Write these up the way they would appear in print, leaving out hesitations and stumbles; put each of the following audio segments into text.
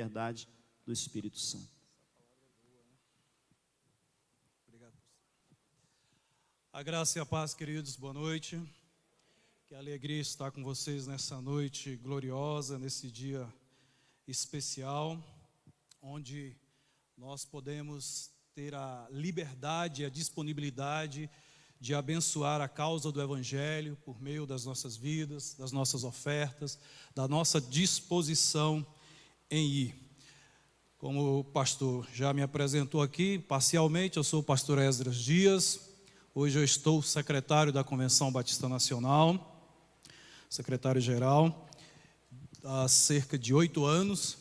verdade do Espírito Santo. Obrigado. A graça e a paz, queridos, boa noite. Que alegria estar com vocês nessa noite gloriosa, nesse dia especial, onde nós podemos ter a liberdade e a disponibilidade de abençoar a causa do Evangelho por meio das nossas vidas, das nossas ofertas, da nossa disposição em ir. Como o pastor já me apresentou aqui, parcialmente, eu sou o pastor Esdras Dias. Hoje eu estou secretário da Convenção Batista Nacional, secretário-geral, há cerca de 8 anos.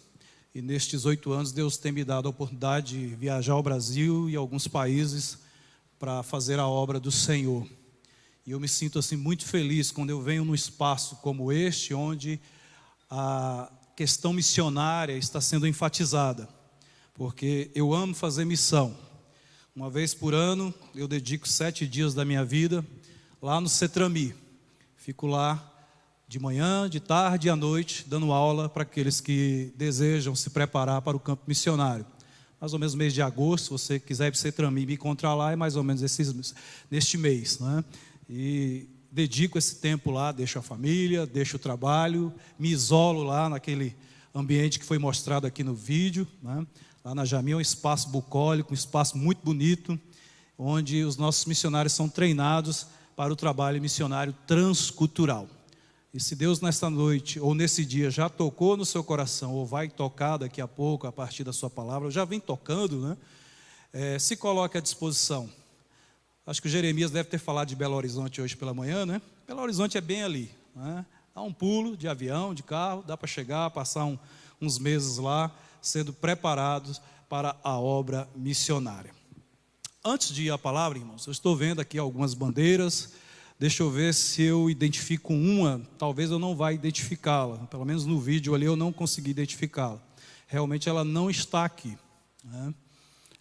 E nestes 8 anos Deus tem me dado a oportunidade de viajar ao Brasil e alguns países para fazer a obra do Senhor. E eu me sinto assim muito feliz quando eu venho num espaço como este, onde a questão missionária está sendo enfatizada, porque eu amo fazer missão. Uma vez por ano eu dedico 7 dias da minha vida lá no CETRAMI. Fico lá de manhã, de tarde e à noite, dando aula para aqueles que desejam se preparar para o campo missionário. Mais ou menos no mês de agosto, se você quiser ir para o CETRAMI me encontrar lá, é mais ou menos neste mês, né? E dedico esse tempo lá, deixo a família, deixo o trabalho, me isolo lá naquele ambiente que foi mostrado aqui no vídeo, né? Lá na Jami é um espaço bucólico, um espaço muito bonito, onde os nossos missionários são treinados para o trabalho missionário transcultural. E se Deus nesta noite ou nesse dia já tocou no seu coração, ou vai tocar daqui a pouco a partir da sua palavra, ou já vem tocando, né? Se coloque à disposição. Acho que o Jeremias deve ter falado de Belo Horizonte hoje pela manhã, né? Belo Horizonte é bem ali, né? Dá um pulo de avião, de carro, dá para chegar, passar uns meses lá, sendo preparados para a obra missionária. Antes de ir à palavra, irmãos, eu estou vendo aqui algumas bandeiras. Deixa eu ver se eu identifico uma. Talvez eu não vá identificá-la. Pelo menos no vídeo ali eu não consegui identificá-la. Realmente ela não está aqui, né?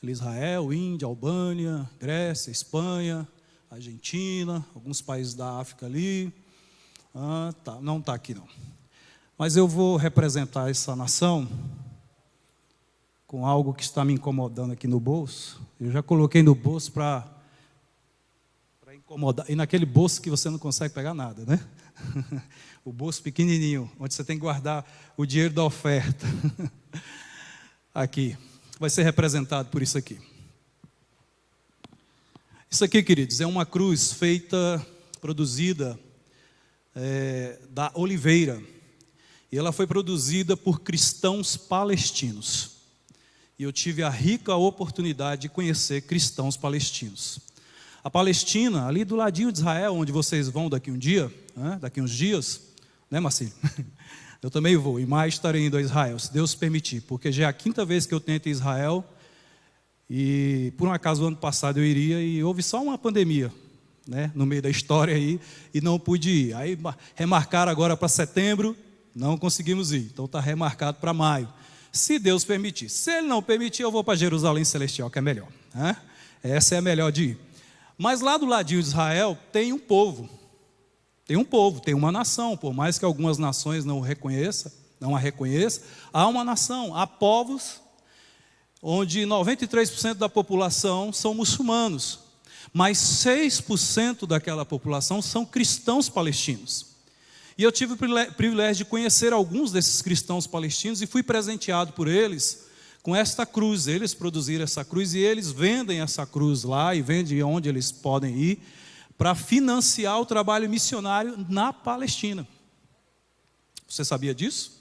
Israel, Índia, Albânia, Grécia, Espanha, Argentina, alguns países da África ali. Não está aqui não. Mas eu vou representar essa nação com algo que está me incomodando aqui no bolso. Eu já coloquei no bolso para incomodar. E naquele bolso que você não consegue pegar nada, né? O bolso pequenininho, onde você tem que guardar o dinheiro da oferta. Aqui. Vai ser representado por isso aqui. Isso aqui, queridos, é uma cruz produzida da oliveira. E ela foi produzida por cristãos palestinos. E eu tive a rica oportunidade de conhecer cristãos palestinos. A Palestina, ali do ladinho de Israel, onde vocês vão daqui um dia, né? Daqui uns dias, né, Marcelo? Eu também vou, e mais estarei indo a Israel, se Deus permitir, porque já é a 5ª vez que eu tento ir a Israel, e por um acaso, o ano passado eu iria, e houve só uma pandemia, né, no meio da história aí, e não pude ir. Aí remarcaram agora para setembro, não conseguimos ir, então está remarcado para maio, se Deus permitir. Se Ele não permitir, eu vou para Jerusalém Celestial, que é melhor, né? Essa é a melhor de ir. Mas lá do ladinho de Israel tem um povo, tem uma nação, por mais que algumas nações não a reconheçam, há uma nação, há povos onde 93% da população são muçulmanos, mas 6% daquela população são cristãos palestinos. E eu tive o privilégio de conhecer alguns desses cristãos palestinos e fui presenteado por eles com esta cruz. Eles produziram essa cruz e eles vendem essa cruz lá e vendem onde eles podem ir para financiar o trabalho missionário na Palestina. Você sabia disso?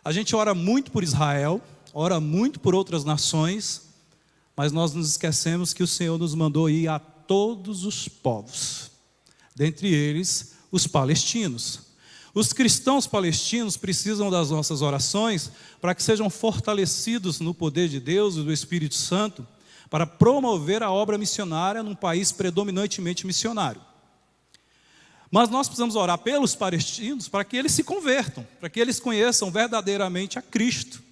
A gente ora muito por Israel, ora muito por outras nações, mas nós nos esquecemos que o Senhor nos mandou ir a todos os povos, dentre eles os palestinos. Os cristãos palestinos precisam das nossas orações para que sejam fortalecidos no poder de Deus e do Espírito Santo para promover a obra missionária num país predominantemente missionário. Mas nós precisamos orar pelos palestinos para que eles se convertam, para que eles conheçam verdadeiramente a Cristo,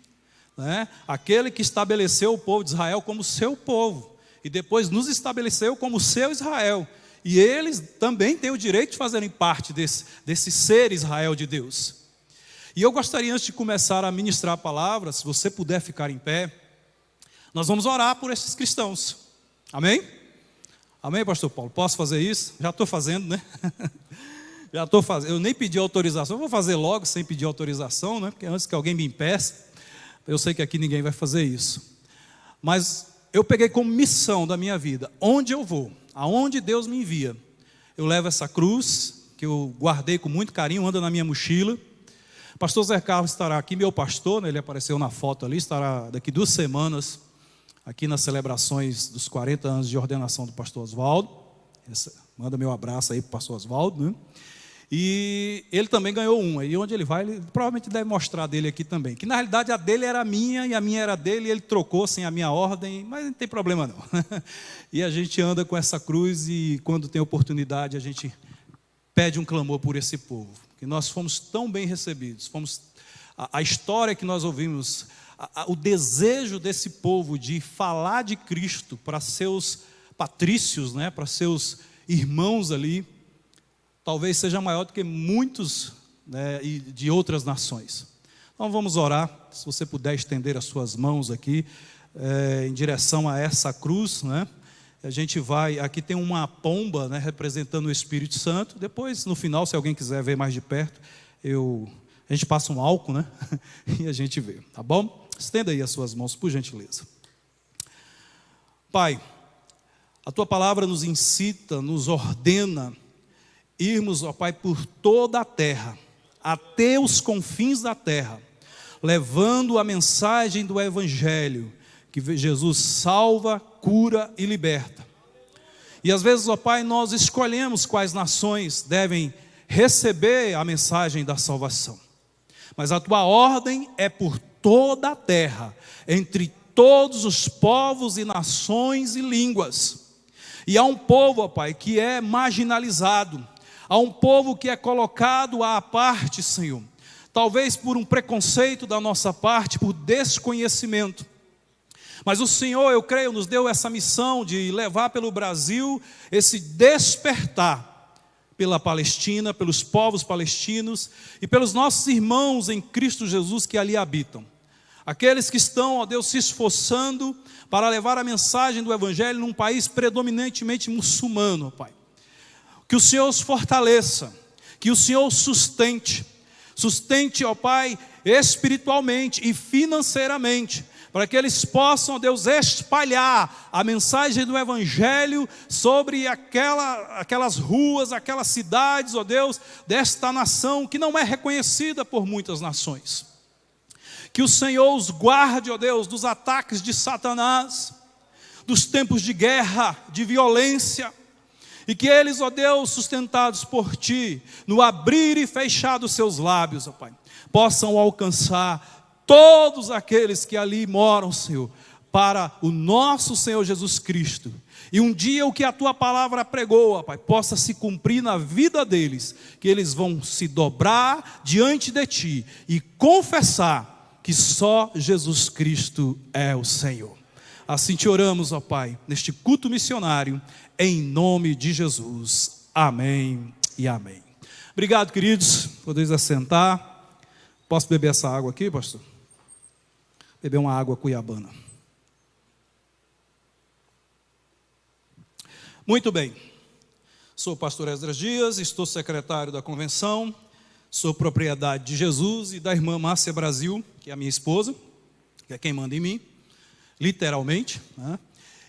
né? Aquele que estabeleceu o povo de Israel como seu povo e depois nos estabeleceu como seu Israel. E eles também têm o direito de fazerem parte desse ser Israel de Deus. E eu gostaria, antes de começar a ministrar a palavra, se você puder ficar em pé, nós vamos orar por esses cristãos. Amém? Amém, pastor Paulo? Posso fazer isso? Já estou fazendo, né? Já estou fazendo. Eu nem pedi autorização, eu vou fazer logo sem pedir autorização, né? Porque antes que alguém me impeça, eu sei que aqui ninguém vai fazer isso. Mas eu peguei como missão da minha vida, onde eu vou, aonde Deus me envia, eu levo essa cruz, que eu guardei com muito carinho, anda na minha mochila. O pastor Zé Carlos estará aqui, meu pastor, né? Ele apareceu na foto ali, estará daqui 2 semanas, aqui nas celebrações dos 40 anos de ordenação do pastor Oswaldo. Manda meu abraço aí para o pastor Oswaldo, né? E ele também ganhou uma, e onde ele vai, ele provavelmente deve mostrar dele aqui também, que na realidade a dele era minha, e a minha era dele, e ele trocou sem a minha ordem, mas não tem problema não. E a gente anda com essa cruz, e quando tem oportunidade, a gente pede um clamor por esse povo, que nós fomos tão bem recebidos, a história que nós ouvimos, o desejo desse povo de falar de Cristo para seus patrícios, né, para seus irmãos ali, talvez seja maior do que muitos, né, de outras nações. Então vamos orar, se você puder estender as suas mãos aqui, em direção a essa cruz, né? A gente vai, aqui tem uma pomba, né, representando o Espírito Santo. Depois, no final, se alguém quiser ver mais de perto, a gente passa um álcool, né? E a gente vê, tá bom? Estenda aí as suas mãos, por gentileza. Pai, a Tua palavra nos incita, nos ordena, irmos, ó Pai, por toda a terra, até os confins da terra, levando a mensagem do Evangelho, que Jesus salva, cura e liberta. E às vezes, ó Pai, nós escolhemos quais nações devem receber a mensagem da salvação. Mas a Tua ordem é por toda a terra, entre todos os povos e nações e línguas. E há um povo, ó Pai, que é marginalizado, há um povo que é colocado à parte, Senhor, talvez por um preconceito da nossa parte, por desconhecimento. Mas o Senhor, eu creio, nos deu essa missão de levar pelo Brasil esse despertar pela Palestina, pelos povos palestinos e pelos nossos irmãos em Cristo Jesus que ali habitam. Aqueles que estão, ó Deus, se esforçando para levar a mensagem do Evangelho num país predominantemente muçulmano, ó Pai. Que o Senhor os fortaleça, que o Senhor os sustente, ó Pai, espiritualmente e financeiramente, para que eles possam, ó Deus, espalhar a mensagem do Evangelho sobre aquelas ruas, aquelas cidades, ó Deus, desta nação que não é reconhecida por muitas nações. Que o Senhor os guarde, ó Deus, dos ataques de Satanás, dos tempos de guerra, de violência, e que eles, ó Deus, sustentados por Ti, no abrir e fechar dos seus lábios, ó Pai, possam alcançar todos aqueles que ali moram, Senhor, para o nosso Senhor Jesus Cristo. E um dia o que a Tua palavra pregou, ó Pai, possa se cumprir na vida deles, que eles vão se dobrar diante de Ti e confessar que só Jesus Cristo é o Senhor. Assim te oramos, ó Pai, neste culto missionário, em nome de Jesus. Amém e amém. Obrigado, queridos. Podeis assentar. Posso beber essa água aqui, pastor? Beber uma água cuiabana. Muito bem. Sou o pastor Esdras Dias, estou secretário da convenção, sou propriedade de Jesus e da irmã Márcia Brasil, que é a minha esposa, que é quem manda em mim, literalmente, né?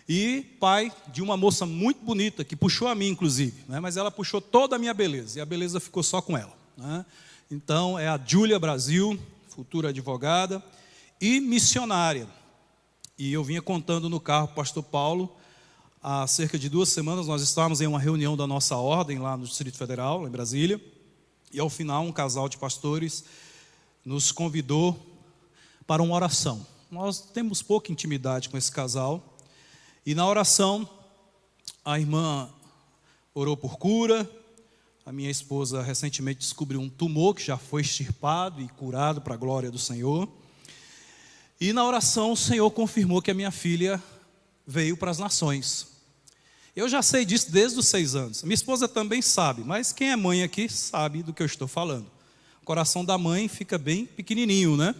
E pai de uma moça muito bonita, que puxou a mim inclusive, né? Mas ela puxou toda a minha beleza, e a beleza ficou só com ela, né? Então é a Júlia Brasil, futura advogada e missionária. E eu vinha contando no carro para o pastor Paulo, há cerca de 2 semanas nós estávamos em uma reunião da nossa ordem lá no Distrito Federal, lá em Brasília, e ao final um casal de pastores nos convidou para uma oração. Nós temos pouca intimidade com esse casal, e na oração, a irmã orou por cura. A minha esposa recentemente descobriu um tumor que já foi extirpado e curado para a glória do Senhor. E na oração o Senhor confirmou que a minha filha veio para as nações. Eu já sei disso desde os 6 anos. Minha esposa também sabe, mas quem é mãe aqui sabe do que eu estou falando. O coração da mãe fica bem pequenininho, né?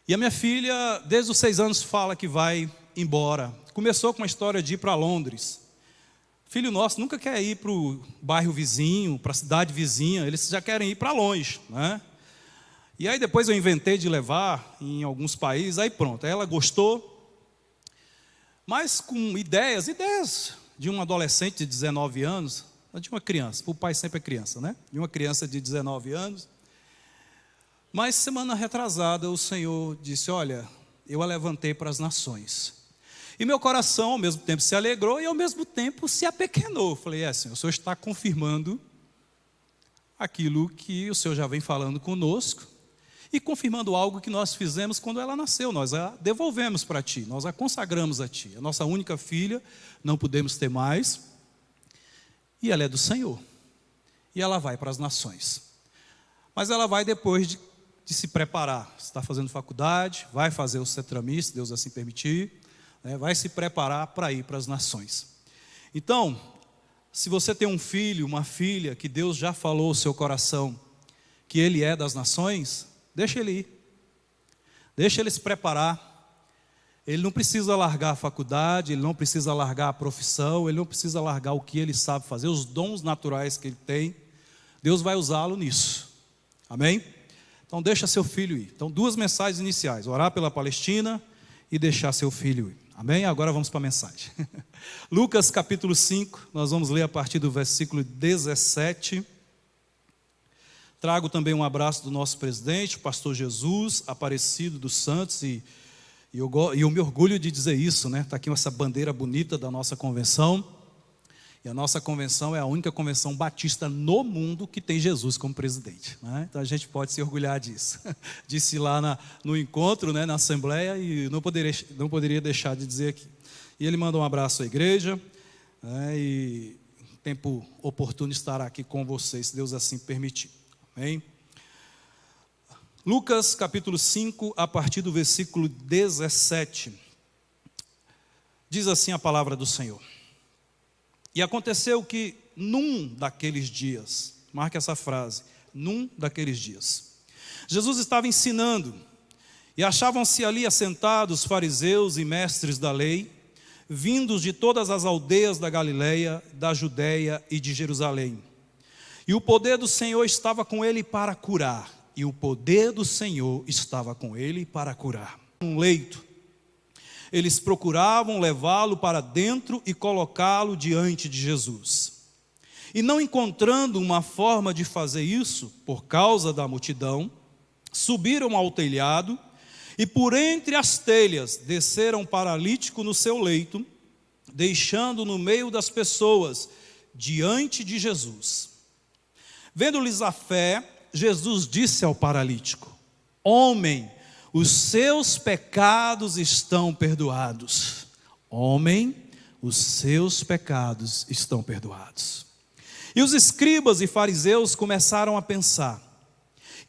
E a minha filha, desde os 6 anos, fala que vai embora. Começou com uma história de ir para Londres. Filho nosso nunca quer ir para o bairro vizinho, para a cidade vizinha, eles já querem ir para longe, né? E aí depois eu inventei de levar em alguns países, aí pronto, aí ela gostou, mas com ideias de um adolescente de 19 anos, de uma criança, o pai sempre é criança, né? De uma criança de 19 anos. Mas semana retrasada o Senhor disse, olha, eu a levantei para as nações. E meu coração ao mesmo tempo se alegrou e ao mesmo tempo se apequenou. Eu falei, Senhor, o Senhor está confirmando aquilo que o Senhor já vem falando conosco e confirmando algo que nós fizemos quando ela nasceu. Nós a devolvemos para Ti, nós a consagramos a Ti. A nossa única filha, não podemos ter mais, e ela é do Senhor. E ela vai para as nações. Mas ela vai depois de se preparar. Está fazendo faculdade, vai fazer o CETRAMI, se Deus assim permitir, né, vai se preparar para ir para as nações. Então, se você tem um filho, uma filha, que Deus já falou ao seu coração, que ele é das nações, deixa ele ir. Deixa ele se preparar. Ele não precisa largar a faculdade, ele não precisa largar a profissão, ele não precisa largar o que ele sabe fazer, os dons naturais que ele tem. Deus vai usá-lo nisso. Amém? Então deixa seu filho ir. Então 2 mensagens iniciais, orar pela Palestina e deixar seu filho ir. Amém? Agora vamos para a mensagem. Lucas capítulo 5, nós vamos ler a partir do versículo 17. Trago também um abraço do nosso presidente, o pastor Jesus, Aparecido dos Santos, e eu me orgulho de dizer isso, né? Está aqui essa bandeira bonita da nossa convenção. E a nossa convenção é a única convenção batista no mundo que tem Jesus como presidente, né? Então a gente pode se orgulhar disso. Disse lá no encontro, né, na assembleia, e não poderia deixar de dizer aqui. E ele manda um abraço à igreja, né, e tempo oportuno estará aqui com vocês, se Deus assim permitir. Amém? Lucas capítulo 5, a partir do versículo 17. Diz assim a palavra do Senhor. E aconteceu que num daqueles dias, marque essa frase, num daqueles dias, Jesus estava ensinando, e achavam-se ali assentados fariseus e mestres da lei, vindos de todas as aldeias da Galileia, da Judeia e de Jerusalém. E o poder do Senhor estava com ele para curar. E o poder do Senhor estava com ele para curar. Um leito. Eles procuravam levá-lo para dentro e colocá-lo diante de Jesus. E não encontrando uma forma de fazer isso, por causa da multidão, subiram ao telhado e por entre as telhas desceram um paralítico no seu leito, deixando no meio das pessoas, diante de Jesus. Vendo-lhes a fé, Jesus disse ao paralítico: homem, os seus pecados estão perdoados. Homem, os seus pecados estão perdoados. E os escribas e fariseus começaram a pensar: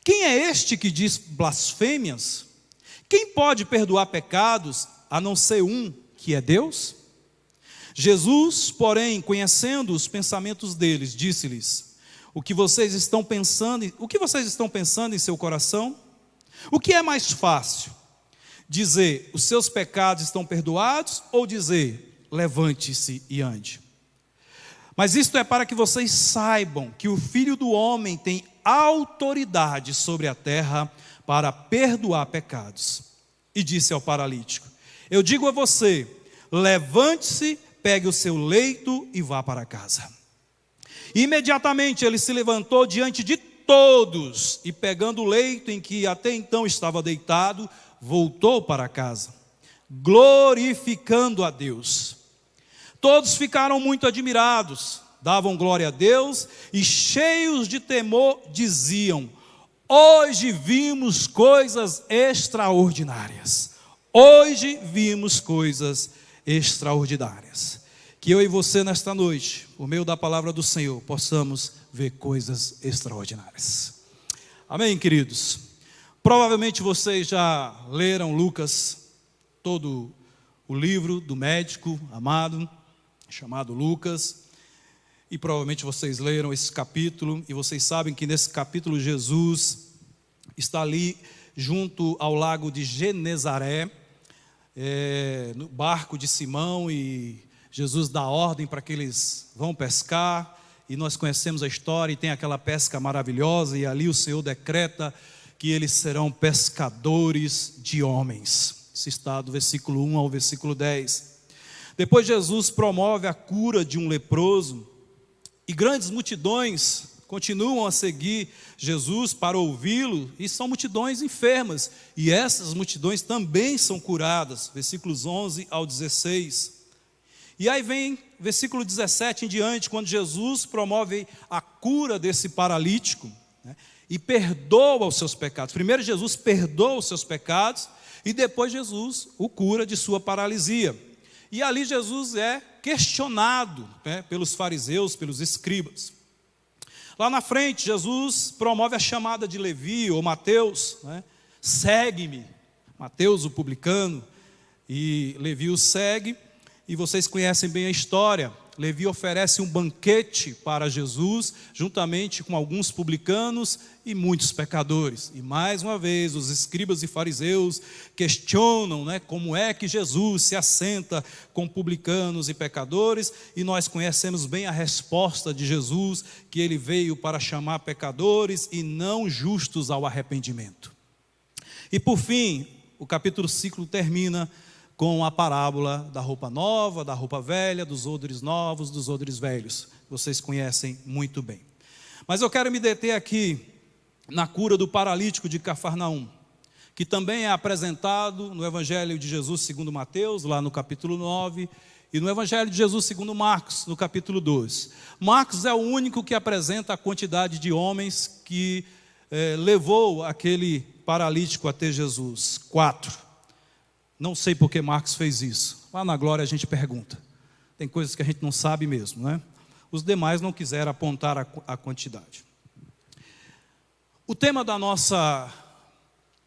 quem é este que diz blasfêmias? Quem pode perdoar pecados, a não ser um, que é Deus? Jesus, porém, conhecendo os pensamentos deles, disse-lhes: o que vocês estão pensando em seu coração? O que é mais fácil? Dizer, os seus pecados estão perdoados, ou dizer, levante-se e ande? Mas isto é para que vocês saibam que o Filho do Homem tem autoridade sobre a terra para perdoar pecados. E disse ao paralítico: eu digo a você, levante-se, pegue o seu leito e vá para casa. Imediatamente ele se levantou diante de todos e, pegando o leito em que até então estava deitado, voltou para casa, glorificando a Deus. Todos ficaram muito admirados, davam glória a Deus e, cheios de temor, diziam: hoje vimos coisas extraordinárias. Hoje vimos coisas extraordinárias. Que eu e você nesta noite, por meio da palavra do Senhor, possamos ver coisas extraordinárias. Amém, queridos? Provavelmente vocês já leram Lucas, todo o livro do médico amado, chamado Lucas. E provavelmente vocês leram esse capítulo, e vocês sabem que nesse capítulo Jesus está ali junto ao lago de Genezaré, no barco de Simão, e Jesus dá ordem para que eles vão pescar, e nós conhecemos a história, e tem aquela pesca maravilhosa, e ali o Senhor decreta que eles serão pescadores de homens. Isso está do versículo 1 ao versículo 10. Depois Jesus promove a cura de um leproso, e grandes multidões continuam a seguir Jesus para ouvi-lo, e são multidões enfermas, e essas multidões também são curadas, versículos 11 ao 16. E aí vem versículo 17 em diante, quando Jesus promove a cura desse paralítico, né, e perdoa os seus pecados. Primeiro Jesus perdoa os seus pecados, e depois Jesus o cura de sua paralisia. E ali Jesus é questionado, né, pelos fariseus, pelos escribas. Lá na frente, Jesus promove a chamada de Levi, ou Mateus, né? Segue-me. Mateus, o publicano, e Levi o segue, e vocês conhecem bem a história. Levi oferece um banquete para Jesus, juntamente com alguns publicanos e muitos pecadores. E mais uma vez, os escribas e fariseus questionam, né, como é que Jesus se assenta com publicanos e pecadores, e nós conhecemos bem a resposta de Jesus, que ele veio para chamar pecadores e não justos ao arrependimento. E por fim, o capítulo 5 termina com a parábola da roupa nova, da roupa velha, dos odres novos, dos odres velhos. Vocês conhecem muito bem. Mas eu quero me deter aqui na cura do paralítico de Cafarnaum, que também é apresentado no Evangelho de Jesus segundo Mateus, lá no capítulo 9, e no Evangelho de Jesus segundo Marcos, no capítulo 12. Marcos é o único que apresenta a quantidade de homens que levou aquele paralítico até Jesus. 4. Não sei por que Marcos fez isso. Lá na glória a gente pergunta. Tem coisas que a gente não sabe mesmo, né? Os demais não quiseram apontar a quantidade. O tema da nossa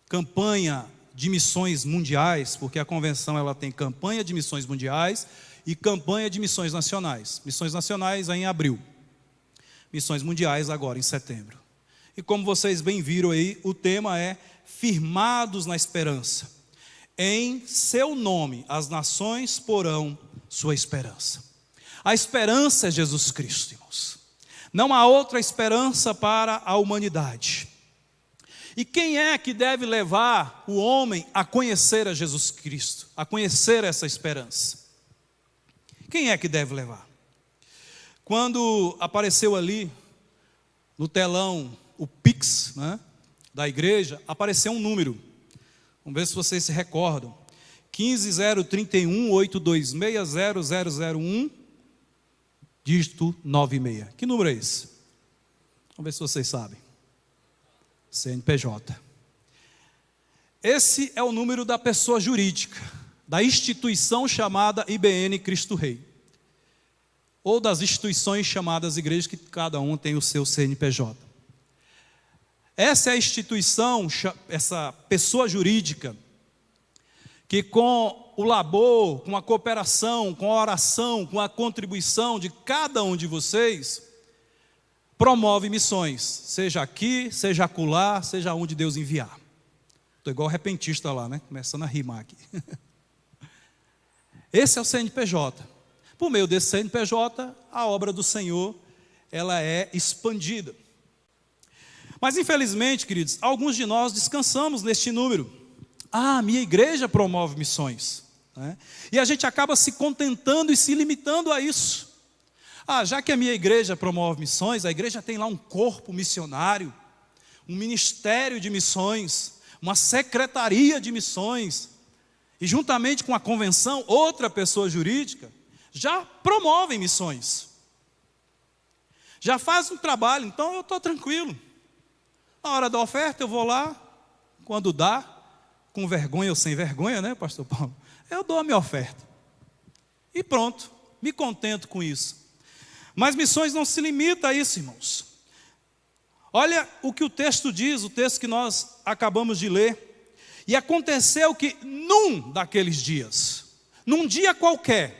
campanha de missões mundiais, porque a convenção ela tem campanha de missões mundiais e campanha de missões nacionais. Missões nacionais é em abril. Missões mundiais agora em setembro. E como vocês bem viram aí, o tema é firmados na esperança. Em seu nome, as nações porão sua esperança. A esperança é Jesus Cristo, irmãos. Não há outra esperança para a humanidade. E quem é que deve levar o homem a conhecer a Jesus Cristo, a conhecer essa esperança? Quem é que deve levar? Quando apareceu ali no telão o Pix, né, da igreja, apareceu um número. Vamos ver se vocês se recordam. 150318260001, dígito 96. Que número é esse? Vamos ver se vocês sabem. CNPJ. Esse é o número da pessoa jurídica, da instituição chamada IBN Cristo Rei, ou das instituições chamadas igrejas, que cada um tem o seu CNPJ. Essa é a instituição, essa pessoa jurídica, que com o labor, com a cooperação, com a oração, com a contribuição de cada um de vocês, promove missões, seja aqui, seja acolá, seja onde Deus enviar. Estou igual repentista lá, né? Começando a rimar aqui. Esse é o CNPJ. Por meio desse CNPJ, a obra do Senhor, ela é expandida. Mas infelizmente, queridos, alguns de nós descansamos neste número. Ah, minha igreja promove missões, né? E a gente acaba se contentando e se limitando a isso. Ah, já que a minha igreja promove missões, a igreja tem lá um corpo missionário, um ministério de missões, uma secretaria de missões, e juntamente com a convenção, outra pessoa jurídica, já promovem missões. Já faz um trabalho, então eu estou tranquilo. Na hora da oferta eu vou lá, quando dá, com vergonha ou sem vergonha, né, pastor Paulo? Eu dou a minha oferta. E pronto, me contento com isso. Mas missões não se limita a isso, irmãos. Olha o que o texto diz, o texto que nós acabamos de ler. E aconteceu que num daqueles dias, num dia qualquer,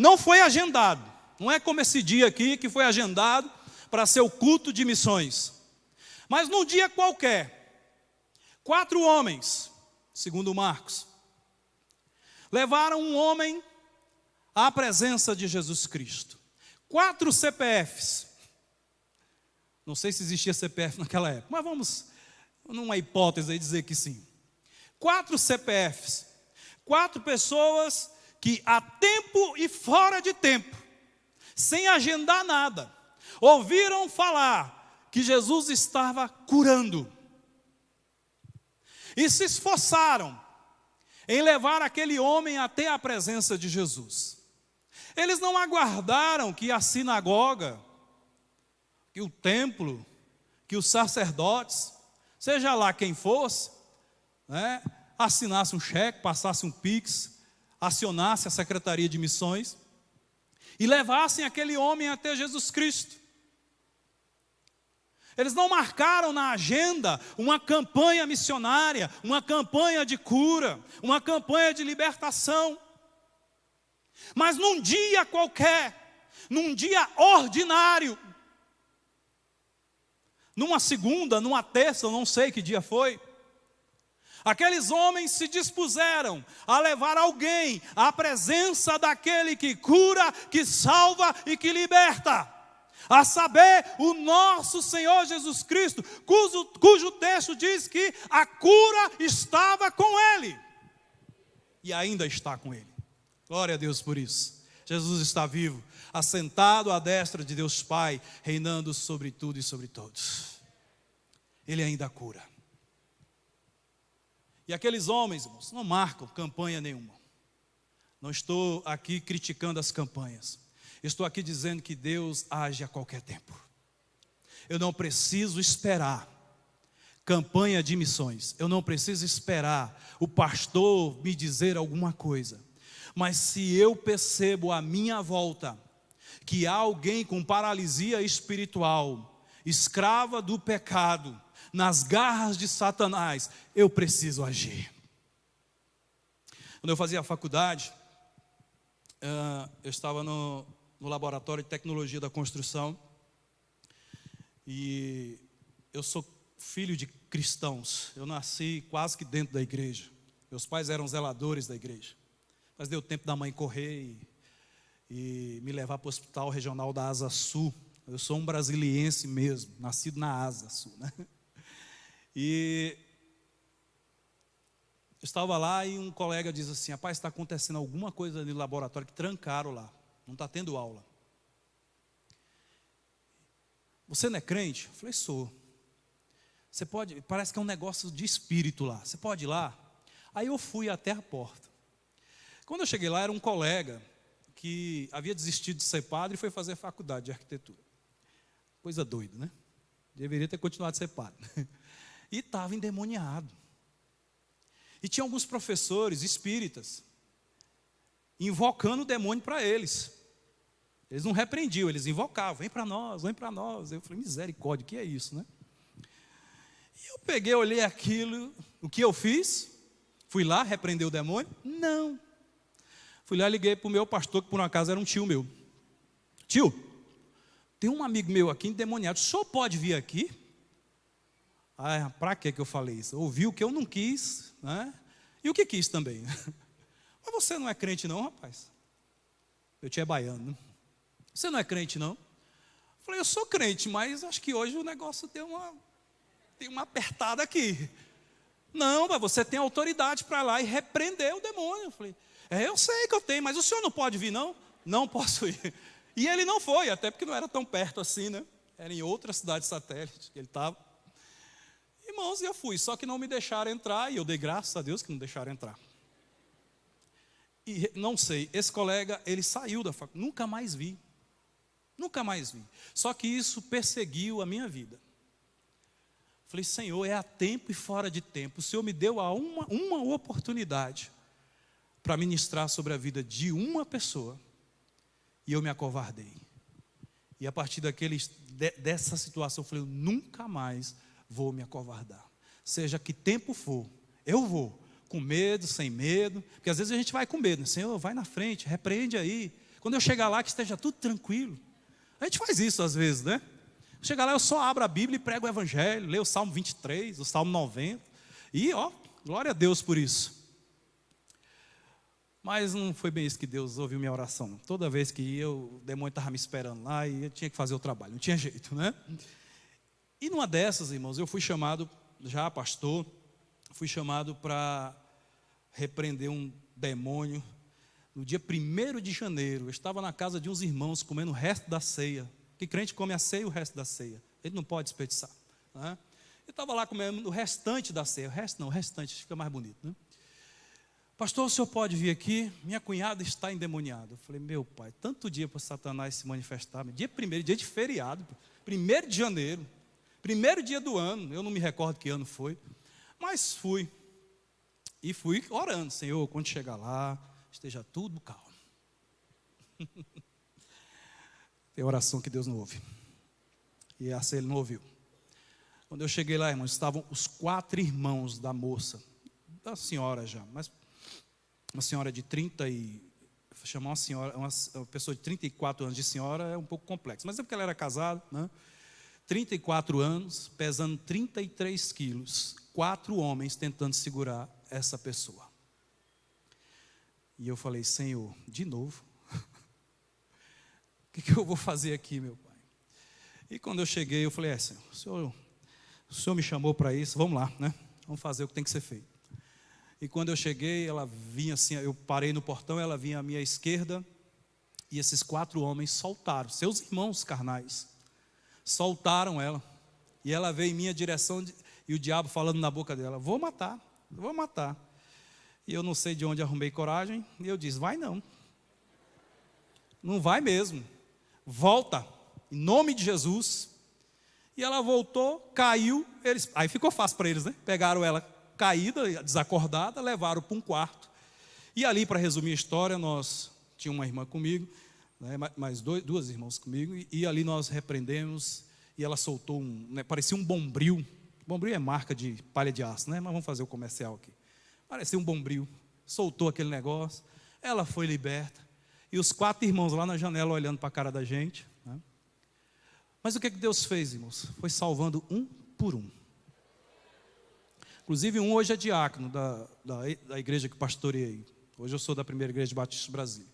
não foi agendado. Não é como esse dia aqui que foi agendado para ser o culto de missões. Mas num dia qualquer, 4 homens, segundo Marcos, levaram um homem à presença de Jesus Cristo. 4 CPFs. Não sei se existia CPF naquela época, mas vamos, numa hipótese aí, dizer que sim. 4 CPFs. 4 pessoas que a tempo e fora de tempo, sem agendar nada, ouviram falar que Jesus estava curando. E se esforçaram em levar aquele homem até a presença de Jesus. Eles não aguardaram que a sinagoga, que o templo, que os sacerdotes, seja lá quem fosse, né, assinasse um cheque, passasse um pix, acionasse a Secretaria de Missões e levassem aquele homem até Jesus Cristo. Eles não marcaram na agenda uma campanha missionária, uma campanha de cura, uma campanha de libertação. Mas num dia qualquer, num dia ordinário, numa segunda, numa terça, eu não sei que dia foi, aqueles homens se dispuseram a levar alguém à presença daquele que cura, que salva e que liberta. A saber, o nosso Senhor Jesus Cristo, cujo texto diz que a cura estava com ele. E ainda está com ele. Glória a Deus por isso. Jesus está vivo, assentado à destra de Deus Pai, reinando sobre tudo e sobre todos. Ele ainda cura. E aqueles homens, irmãos, não marcam campanha nenhuma. Não estou aqui criticando as campanhas. Estou aqui dizendo que Deus age a qualquer tempo. Eu não preciso esperar campanha de missões. Eu não preciso esperar o pastor me dizer alguma coisa. Mas se eu percebo à minha volta que há alguém com paralisia espiritual, escrava do pecado, nas garras de Satanás, eu preciso agir. Quando eu fazia a faculdade, eu estava no laboratório de tecnologia da construção, e eu sou filho de cristãos. Eu nasci quase que dentro da igreja. Meus pais eram zeladores da igreja, mas deu tempo da mãe correr e me levar para o hospital regional da Asa Sul. Eu sou um brasiliense mesmo, nascido na Asa Sul, né? E eu estava lá e um colega diz assim: rapaz, está acontecendo alguma coisa no laboratório, que trancaram lá, não está tendo aula. Você não é crente? Eu falei, sou. Você pode, parece que é um negócio de espírito lá, você pode ir lá? Aí eu fui até a porta. Quando eu cheguei lá, era um colega que havia desistido de ser padre e foi fazer faculdade de arquitetura. Coisa doida, né? Deveria ter continuado a ser padre. E estava endemoniado. E tinha alguns professores espíritas invocando o demônio para eles. Eles não repreendiam, eles invocavam: vem para nós, vem para nós. Eu falei, misericórdia, o que é isso, né? E eu peguei, olhei aquilo. O que eu fiz? Fui lá, repreender o demônio? Não. Fui lá, liguei para o meu pastor, que por um acaso era um tio meu. Tio, tem um amigo meu aqui endemoniado, o senhor pode vir aqui? Ah, para que eu falei isso? Ouvi o que eu não quis, né? E o que quis também. Mas você não é crente não, rapaz? Meu tio é baiano, né? Você não é crente não? Eu falei, eu sou crente, mas acho que hoje o negócio tem uma apertada aqui. Não, mas você tem autoridade para ir lá e repreender o demônio. Eu falei, eu sei que eu tenho, mas o senhor não pode vir não? Não posso ir. E ele não foi, até porque não era tão perto assim, né? Era em outra cidade satélite que ele estava. Irmãos, eu fui, só que não me deixaram entrar, e eu dei graças a Deus que não deixaram entrar. E não sei, esse colega, ele saiu da faculdade, nunca mais vi. Só que isso perseguiu a minha vida. Falei, Senhor, é a tempo e fora de tempo. O Senhor me deu uma oportunidade para ministrar sobre a vida de uma pessoa, e eu me acovardei. E a partir dessa situação, eu falei, eu nunca mais vou me acovardar. Seja que tempo for, eu vou, com medo, sem medo, porque às vezes a gente vai com medo, né? Senhor, vai na frente, repreende aí, Quando eu chegar lá, que esteja tudo tranquilo. A gente faz isso às vezes, né? Chegar lá, eu só abro a Bíblia e prego o Evangelho, leio o Salmo 23, o Salmo 90. E, glória a Deus por isso. Mas não foi bem isso que Deus ouviu minha oração. Toda vez que ia, o demônio estava me esperando lá e eu tinha que fazer o trabalho, não tinha jeito, né? E numa dessas, irmãos, eu fui chamado, já pastor, fui chamado para repreender um demônio. No dia 1º de janeiro, eu estava na casa de uns irmãos comendo o resto da ceia. Que crente come a ceia e o resto da ceia. Ele não pode desperdiçar, né? Eu estava lá comendo o restante da ceia. O restante fica mais bonito, né? Pastor, o senhor pode vir aqui? Minha cunhada está endemoniada. Eu falei, meu pai, tanto dia para Satanás se manifestar. Dia 1º, dia de feriado, 1º de janeiro, 1º dia do ano. Eu não me recordo que ano foi, mas fui. E fui orando, Senhor, quando chegar lá, esteja tudo calmo. Tem oração que Deus não ouve. E essa ele não ouviu. Quando eu cheguei lá, irmãos, estavam os 4 irmãos da moça, da senhora já, mas uma senhora de 30 e... chamar uma senhora, uma pessoa de 34 anos de senhora é um pouco complexo. Mas é porque ela era casada, né? 34 anos, pesando 33 quilos. 4 homens tentando segurar essa pessoa. E eu falei, Senhor, de novo? O que eu vou fazer aqui, meu pai? E quando eu cheguei, eu falei, Senhor, o senhor me chamou para isso, vamos lá, né? Vamos fazer o que tem que ser feito. E quando eu cheguei, ela vinha assim, eu parei no portão, ela vinha à minha esquerda, e esses 4 homens soltaram, seus irmãos carnais, soltaram ela, e ela veio em minha direção, e o diabo falando na boca dela, vou matar. E eu não sei de onde arrumei coragem, e eu disse, vai não vai mesmo, volta, em nome de Jesus. E ela voltou, caiu, aí ficou fácil para eles, né? Pegaram ela caída, desacordada, levaram para um quarto. E ali, para resumir a história, tinha uma irmã comigo, né, mais 2 irmãos comigo, e ali nós repreendemos, e ela soltou parecia um bombril. Bombril é marca de palha de aço, né? Mas vamos fazer o comercial aqui. Parecia um bombril, soltou aquele negócio, ela foi liberta, e os 4 irmãos lá na janela olhando para a cara da gente, né? Mas o que Deus fez, irmãos? Foi salvando um por um. Inclusive, um hoje é diácono da igreja que pastoreei. Hoje eu sou da Primeira Igreja Batista de Brasília.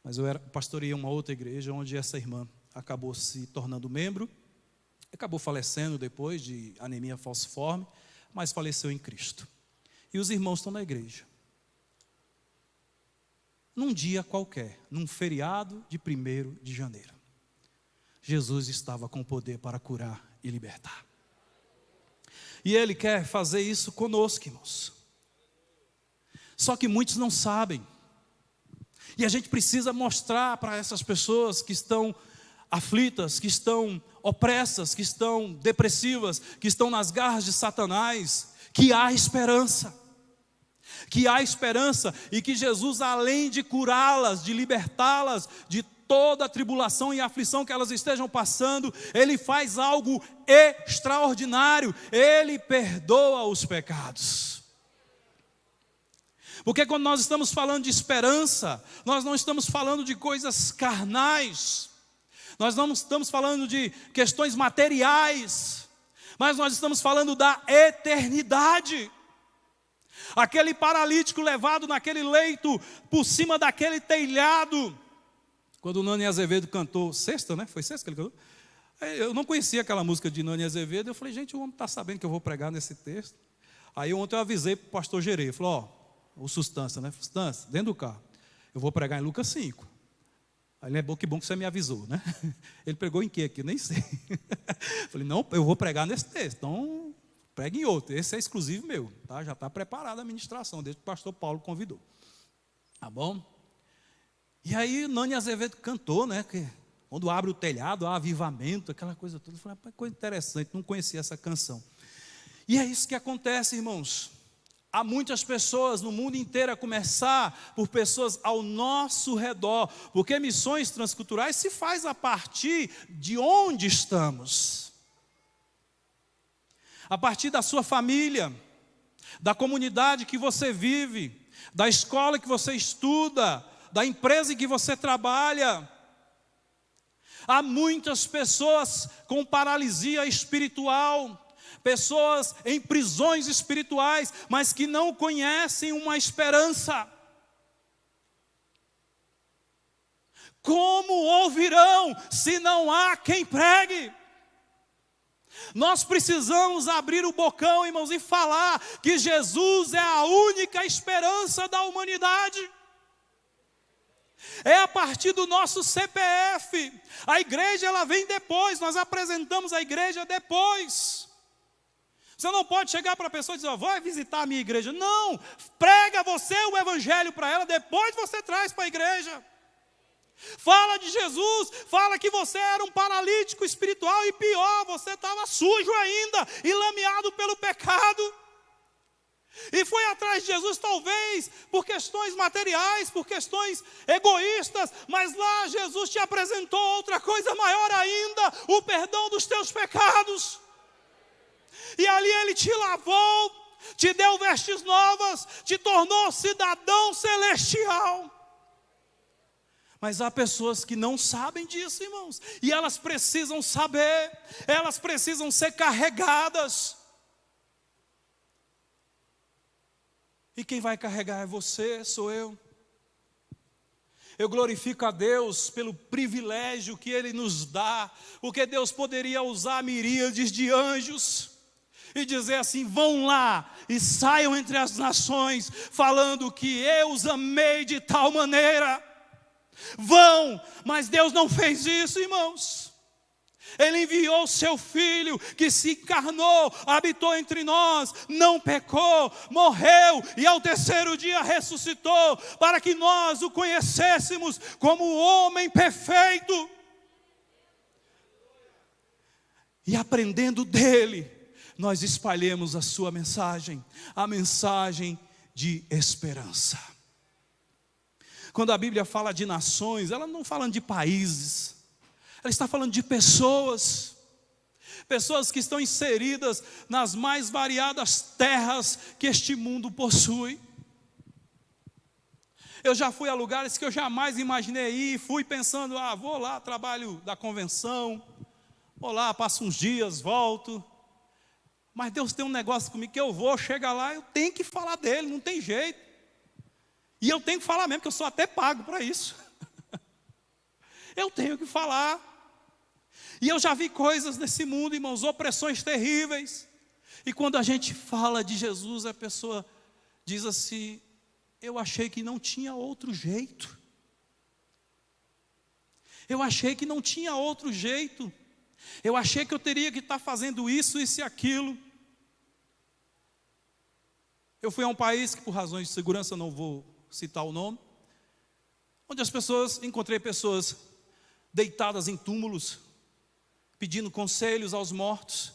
Mas eu pastoreei uma outra igreja, onde essa irmã acabou se tornando membro, acabou falecendo depois de anemia falciforme, mas faleceu em Cristo. E os irmãos estão na igreja. Num dia qualquer, num feriado de 1º de janeiro, Jesus estava com poder para curar e libertar. E Ele quer fazer isso conosco, irmãos. Só que muitos não sabem. E a gente precisa mostrar para essas pessoas que estão aflitas, que estão opressas, que estão depressivas, que estão nas garras de Satanás, que há esperança. Que há esperança e que Jesus, além de curá-las, de libertá-las de toda a tribulação e aflição que elas estejam passando, Ele faz algo extraordinário. Ele perdoa os pecados. Porque quando nós estamos falando de esperança, nós não estamos falando de coisas carnais, nós não estamos falando de questões materiais, mas nós estamos falando da eternidade. Aquele paralítico levado naquele leito, por cima daquele telhado. Quando o Nani Azevedo cantou, sexta, né? Foi sexta que ele cantou? Eu não conhecia aquela música de Nani Azevedo. Eu falei, gente, o homem está sabendo que eu vou pregar nesse texto. Aí ontem eu avisei para o pastor Gerê. Falei, o Sustância, né? Sustância, dentro do carro. Eu vou pregar em Lucas 5. Aí ele é bom que você me avisou, né? Ele pregou em quê aqui? Nem sei. Falei, não, eu vou pregar nesse texto. Então, pregue em outro. Esse é exclusivo meu. Tá? Já está preparada a ministração, desde que o pastor Paulo convidou. Tá bom? E aí, Nani Azevedo cantou, né? Que quando abre o telhado, há avivamento, aquela coisa toda. Eu falei, coisa interessante, não conhecia essa canção. E é isso que acontece, irmãos. Há muitas pessoas no mundo inteiro, a começar por pessoas ao nosso redor, porque missões transculturais se faz a partir de onde estamos. A partir da sua família, da comunidade que você vive, da escola que você estuda, da empresa em que você trabalha. Há muitas pessoas com paralisia espiritual, pessoas em prisões espirituais, mas que não conhecem uma esperança. Como ouvirão se não há quem pregue? Nós precisamos abrir o bocão, irmãos, e falar que Jesus é a única esperança da humanidade. É a partir do nosso CPF. A igreja, ela vem depois, nós apresentamos a igreja depois. Você não pode chegar para a pessoa e dizer, vai visitar a minha igreja. Não, prega você o evangelho para ela, depois você traz para a igreja. Fala de Jesus, fala que você era um paralítico espiritual e pior, você estava sujo ainda e lameado pelo pecado. E foi atrás de Jesus talvez por questões materiais, por questões egoístas, mas lá Jesus te apresentou outra coisa maior ainda, o perdão dos teus pecados. E ali Ele te lavou, te deu vestes novas, te tornou cidadão celestial. Mas há pessoas que não sabem disso, irmãos, e elas precisam saber, elas precisam ser carregadas. E quem vai carregar é você, sou eu. Eu glorifico a Deus pelo privilégio que Ele nos dá, porque Deus poderia usar miríades de anjos e dizer assim, vão lá e saiam entre as nações, falando que eu os amei de tal maneira. Vão, mas Deus não fez isso, irmãos. Ele enviou o seu Filho, que se encarnou, habitou entre nós, não pecou, morreu e ao terceiro dia ressuscitou, para que nós o conhecêssemos como o homem perfeito. E aprendendo dele, nós espalhemos a sua mensagem, a mensagem de esperança. Quando a Bíblia fala de nações, ela não fala de países, ela está falando de pessoas que estão inseridas nas mais variadas terras que este mundo possui. Eu já fui a lugares que eu jamais imaginei ir, fui pensando, vou lá, trabalho da convenção, vou lá, passo uns dias, volto. Mas Deus tem um negócio comigo que eu vou, chega lá, eu tenho que falar dele, não tem jeito. E eu tenho que falar mesmo, que eu sou até pago para isso. Eu tenho que falar. E eu já vi coisas nesse mundo, irmãos, opressões terríveis. E quando a gente fala de Jesus, a pessoa diz assim, eu achei que não tinha outro jeito. Eu achei que não tinha outro jeito. Eu achei que eu teria que estar fazendo isso, isso e aquilo. Eu fui a um país que por razões de segurança não vou citar o nome, onde encontrei pessoas deitadas em túmulos, pedindo conselhos aos mortos,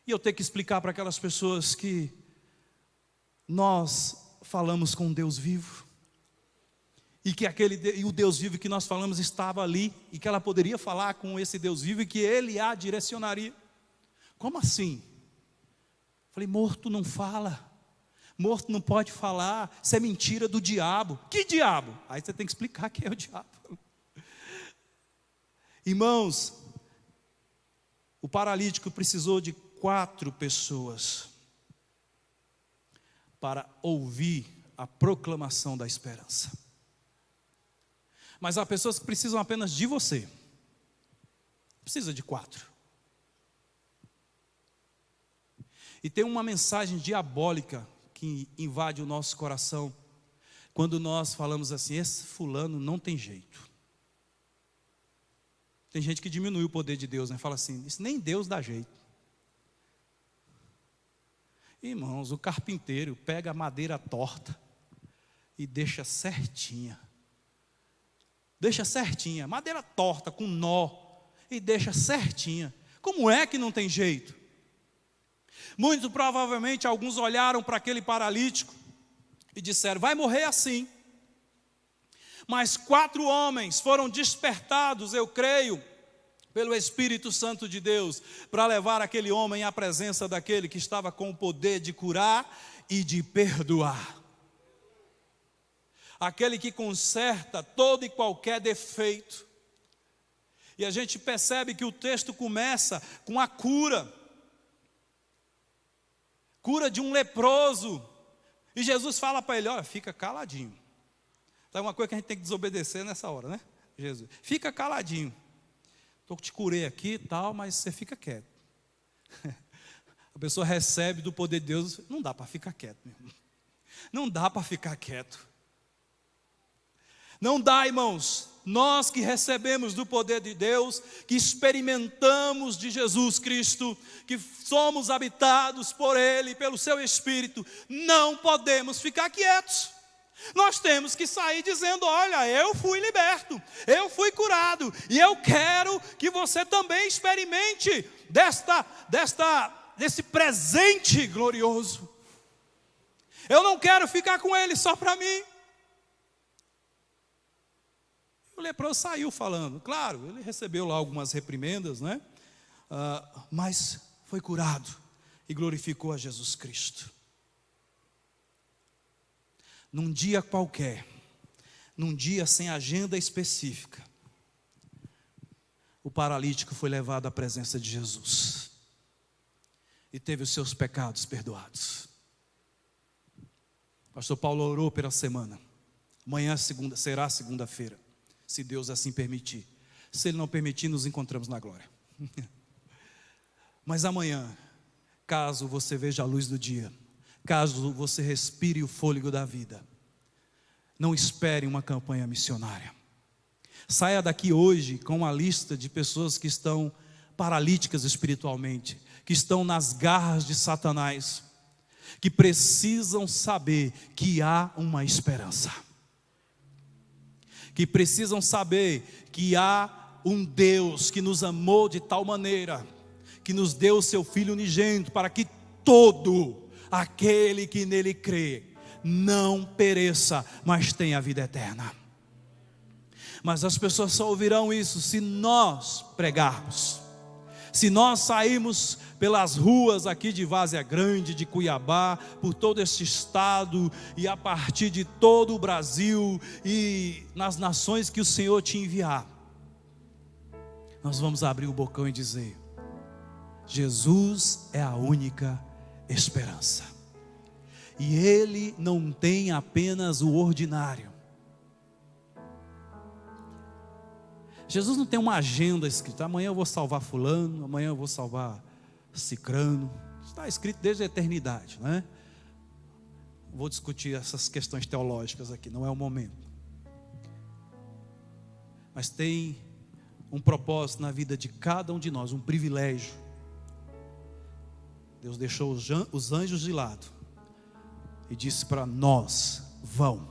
e eu tenho que explicar para aquelas pessoas que nós falamos com um Deus vivo, e que o Deus vivo que nós falamos estava ali, e que ela poderia falar com esse Deus vivo, e que Ele a direcionaria. Como assim? Falei, morto não fala. Morto não pode falar, isso é mentira do diabo. Que diabo? Aí você tem que explicar quem é o diabo. Irmãos, o paralítico precisou de 4 pessoas para ouvir a proclamação da esperança. Mas há pessoas que precisam apenas de você. Precisa de 4. E tem uma mensagem diabólica que invade o nosso coração, quando nós falamos assim, esse fulano não tem jeito. Tem gente que diminui o poder de Deus, né? Fala assim, isso nem Deus dá jeito. Irmãos, o carpinteiro pega a madeira torta e deixa certinha. Deixa certinha, madeira torta com nó, e deixa certinha. Como é que não tem jeito? Muito provavelmente alguns olharam para aquele paralítico e disseram, vai morrer assim. Mas 4 homens foram despertados, eu creio, pelo Espírito Santo de Deus, para levar aquele homem à presença daquele que estava com o poder de curar e de perdoar. aquele que conserta todo e qualquer defeito. E a gente percebe que o texto começa com a cura de um leproso. E Jesus fala para ele: olha, fica caladinho. É uma coisa que a gente tem que desobedecer nessa hora, né? Jesus, fica caladinho. Eu te curei aqui e tal, mas você fica quieto. A pessoa recebe do poder de Deus, não dá para ficar quieto, meu irmão. Não dá para ficar quieto. Não dá, irmãos. Nós que recebemos do poder de Deus, que experimentamos de Jesus Cristo, que somos habitados por Ele, pelo Seu Espírito, não podemos ficar quietos. Nós temos que sair dizendo: olha, eu fui liberto, eu fui curado, e eu quero que você também experimente desse presente glorioso. Eu não quero ficar com ele só para mim. O leproso saiu falando, claro, ele recebeu lá algumas reprimendas, né? Mas foi curado e glorificou a Jesus Cristo. Num dia qualquer, num dia sem agenda específica, o paralítico foi levado à presença de Jesus e teve os seus pecados perdoados. Pastor Paulo orou pela semana. Amanhã será segunda-feira, se Deus assim permitir. Se Ele não permitir, nos encontramos na glória. Mas amanhã, caso você veja a luz do dia, caso você respire o fôlego da vida, não espere uma campanha missionária. Saia daqui hoje com uma lista de pessoas que estão paralíticas espiritualmente, que estão nas garras de Satanás, que precisam saber que há uma esperança, que precisam saber que há um Deus que nos amou de tal maneira, que nos deu o seu Filho unigênito, para que todo aquele que nele crê não pereça, mas tenha a vida eterna. Mas as pessoas só ouvirão isso se nós pregarmos, se nós sairmos pelas ruas aqui de Várzea Grande, de Cuiabá, por todo este estado e a partir de todo o Brasil e nas nações que o Senhor te enviar. Nós vamos abrir o bocão e dizer: Jesus é a única esperança. E Ele não tem apenas o ordinário. Jesus não tem uma agenda escrita: amanhã eu vou salvar fulano, amanhã eu vou salvar cicrano. Está escrito desde a eternidade, né? Vou discutir essas questões teológicas aqui, não é o momento. Mas tem um propósito na vida de cada um de nós, um privilégio. Deus deixou os anjos de lado e disse para nós: vão,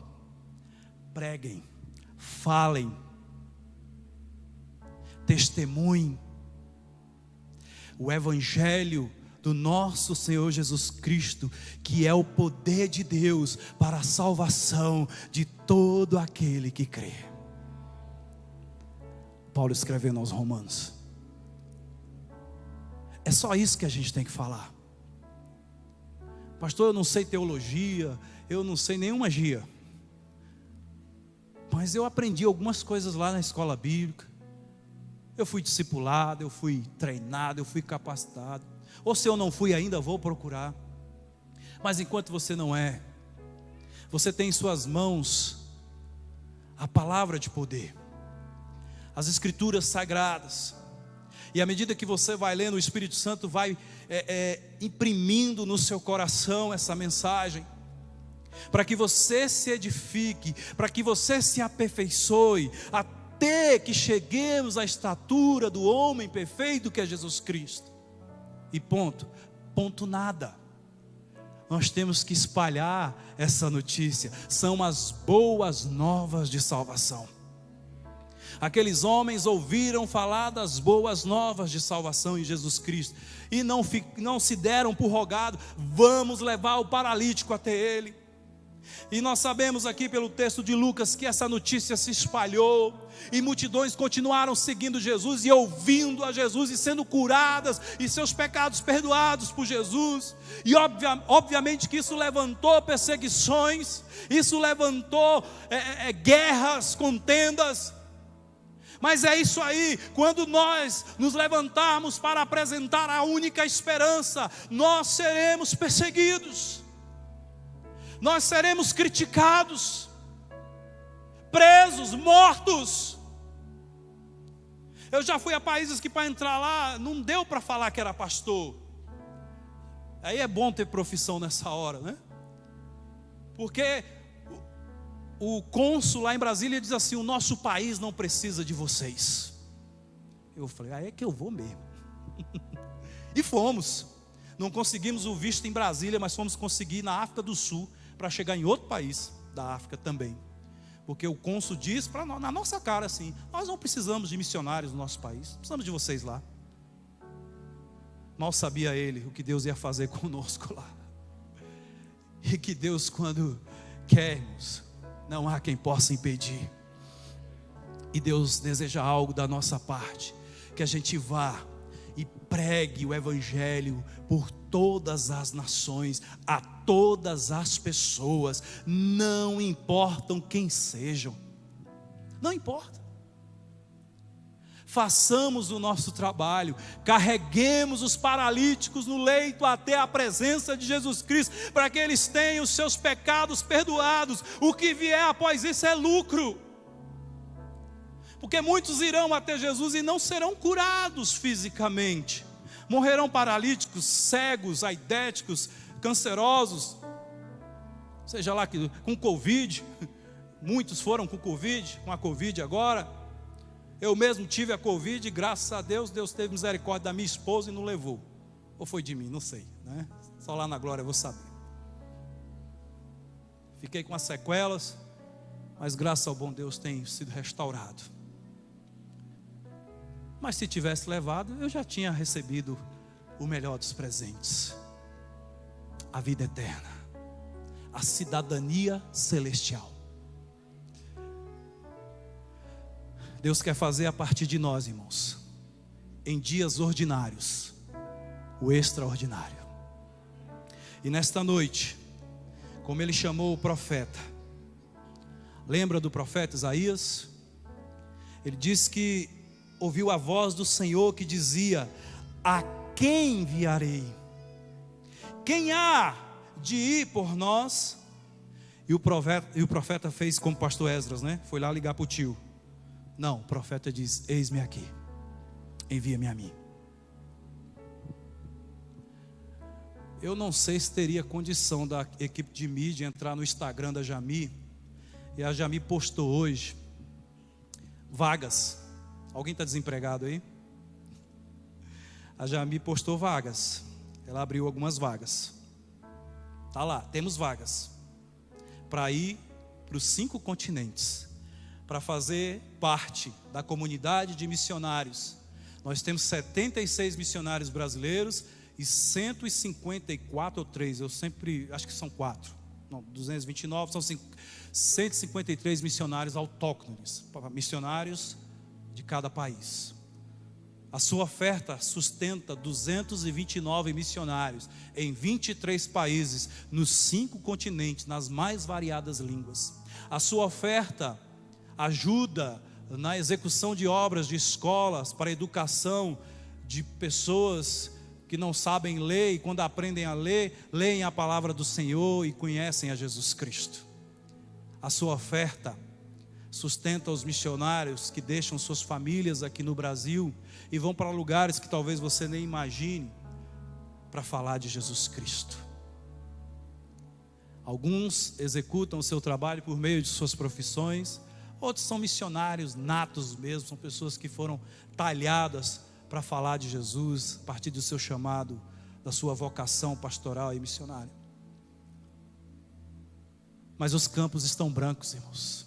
preguem, falem, testemunhem o evangelho do nosso Senhor Jesus Cristo, que é o poder de Deus para a salvação de todo aquele que crê. Paulo escrevendo aos Romanos. É só isso que a gente tem que falar. Pastor, eu não sei teologia, eu não sei nenhuma magia, mas eu aprendi algumas coisas lá na escola bíblica. Eu fui discipulado, eu fui treinado, eu fui capacitado. Ou se eu não fui ainda, vou procurar. Mas enquanto você não é, você tem em suas mãos a palavra de poder, as escrituras sagradas. E à medida que você vai lendo, o Espírito Santo vai imprimindo no seu coração essa mensagem, para que você se edifique, para que você se aperfeiçoe, até que cheguemos à estatura do homem perfeito que é Jesus Cristo. E ponto nada. Nós temos que espalhar essa notícia. São as boas novas de salvação. Aqueles homens ouviram falar das boas novas de salvação em Jesus Cristo e não se deram por rogado: vamos levar o paralítico até Ele. E nós sabemos aqui pelo texto de Lucas que essa notícia se espalhou e multidões continuaram seguindo Jesus e ouvindo a Jesus e sendo curadas e seus pecados perdoados por Jesus. E obviamente que isso levantou perseguições, isso levantou guerras, contendas. Mas é isso aí, quando nós nos levantarmos para apresentar a única esperança, nós seremos perseguidos. Nós seremos criticados, presos, mortos. Eu já fui a países que para entrar lá não deu para falar que era pastor. Aí é bom ter profissão nessa hora, né? Porque o cônsul lá em Brasília diz assim: o nosso país não precisa de vocês. Eu falei: aí é que eu vou mesmo. E fomos. Não conseguimos o visto em Brasília, mas fomos conseguir na África do Sul, para chegar em outro país da África também. Porque o cônsul diz na nossa cara assim: nós não precisamos de missionários no nosso país, precisamos de vocês lá. Mal sabia ele o que Deus ia fazer conosco lá. E que Deus, quando queremos, não há quem possa impedir. E Deus deseja algo da nossa parte, que a gente vá e pregue o evangelho por todas as nações, a todas as pessoas, não importam quem sejam, não importa. Façamos o nosso trabalho, carreguemos os paralíticos no leito até a presença de Jesus Cristo, para que eles tenham os seus pecados perdoados. O que vier após isso é lucro. Porque muitos irão até Jesus e não serão curados fisicamente. Morrerão paralíticos, cegos, aidéticos, cancerosos, seja lá com Covid. Muitos foram com Covid, com a Covid agora. Eu mesmo tive a Covid e graças a Deus, Deus teve misericórdia da minha esposa e não levou. Ou foi de mim, não sei, né? Só lá na glória eu vou saber. Fiquei com as sequelas, mas graças ao bom Deus tenho sido restaurado. Mas se tivesse levado, eu já tinha recebido o melhor dos presentes: a vida eterna, a cidadania celestial. Deus quer fazer a partir de nós, irmãos, em dias ordinários, o extraordinário. E nesta noite, como Ele chamou o profeta, lembra do profeta Isaías? Ele diz que ouviu a voz do Senhor que dizia: a quem enviarei? Quem há de ir por nós? E o profeta fez como o pastor Esdras, né? Foi lá ligar para o tio. Não, o profeta diz: eis-me aqui, envia-me a mim. Eu não sei se teria condição da equipe de mídia entrar no Instagram da Jami, e a Jami postou hoje vagas. Alguém está desempregado aí? A Jami postou vagas. Ela abriu algumas vagas. Está lá, temos vagas para ir para os 5 continentes, para fazer parte da comunidade de missionários. Nós temos 76 missionários brasileiros e 154 ou 3, eu sempre acho que são 4, não, 229, são 153 missionários autóctones, missionários de cada país. A sua oferta sustenta 229 missionários em 23 países, nos 5 continentes, nas mais variadas línguas. A sua oferta ajuda na execução de obras de escolas para a educação de pessoas que não sabem ler, e quando aprendem a ler, leem a palavra do Senhor e conhecem a Jesus Cristo. A sua oferta sustenta os missionários que deixam suas famílias aqui no Brasil e vão para lugares que talvez você nem imagine, para falar de Jesus Cristo. Alguns executam o seu trabalho por meio de suas profissões, outros são missionários natos mesmo, são pessoas que foram talhadas para falar de Jesus, a partir do seu chamado, da sua vocação pastoral e missionária. Mas os campos estão brancos, irmãos.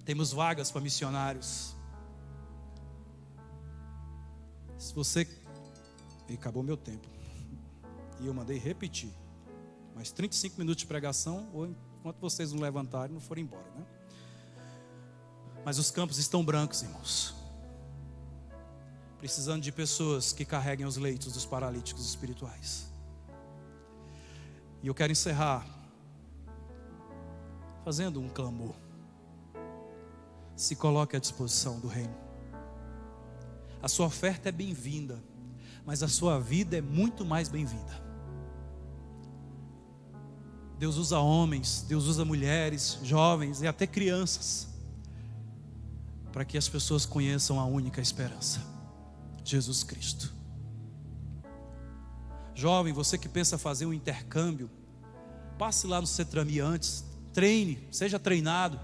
Temos vagas para missionários. Se você... E acabou meu tempo. E eu mandei repetir. mais 35 minutos de pregação, ou enquanto vocês não levantarem, não forem embora, né? Mas os campos estão brancos, irmãos. Precisando de pessoas que carreguem os leitos dos paralíticos espirituais. E eu quero encerrar fazendo um clamor. Se coloque à disposição do reino. A sua oferta é bem-vinda, mas a sua vida é muito mais bem-vinda. Deus usa homens, Deus usa mulheres, jovens e até crianças, para que as pessoas conheçam a única esperança, Jesus Cristo. Jovem, você que pensa fazer um intercâmbio, passe lá no Cetrami antes, treine, seja treinado,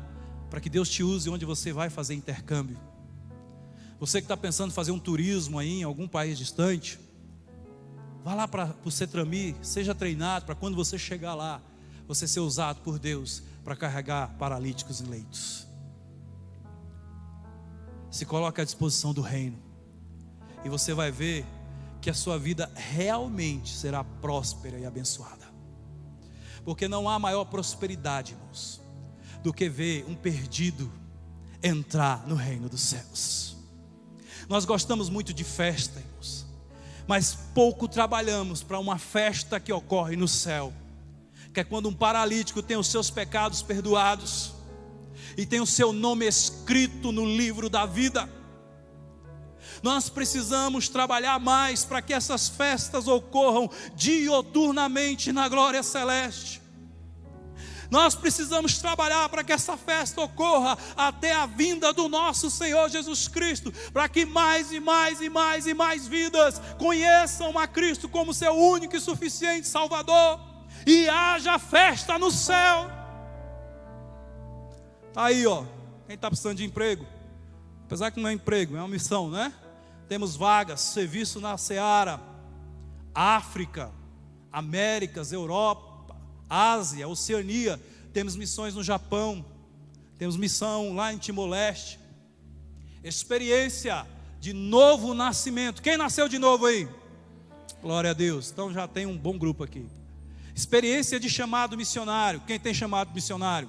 para que Deus te use onde você vai fazer intercâmbio. Você que está pensando em fazer um turismo aí em algum país distante, vá lá para o Cetrami, seja treinado, para quando você chegar lá, você ser usado por Deus para carregar paralíticos em leitos. Se coloque à disposição do reino, e você vai ver que a sua vida realmente será próspera e abençoada. Porque não há maior prosperidade, irmãos, do que ver um perdido entrar no reino dos céus. Nós gostamos muito de festa, irmãos, mas pouco trabalhamos para uma festa que ocorre no céu, que é quando um paralítico tem os seus pecados perdoados e tem o seu nome escrito no livro da vida. Nós precisamos trabalhar mais para que essas festas ocorram dioturnamente na glória celeste. Nós precisamos trabalhar para que essa festa ocorra até a vinda do nosso Senhor Jesus Cristo, para que mais e mais e mais e mais vidas conheçam a Cristo como seu único e suficiente Salvador, e haja festa no céu. Aí, ó, quem está precisando de emprego, apesar que não é emprego, é uma missão, né? Temos vagas, serviço na Seara, África, Américas, Europa, Ásia, Oceania. Temos missões no Japão, temos missão lá em Timor-Leste. Experiência de novo nascimento. Quem nasceu de novo aí? Glória a Deus. Então já tem um bom grupo aqui. Experiência de chamado missionário. Quem tem chamado missionário?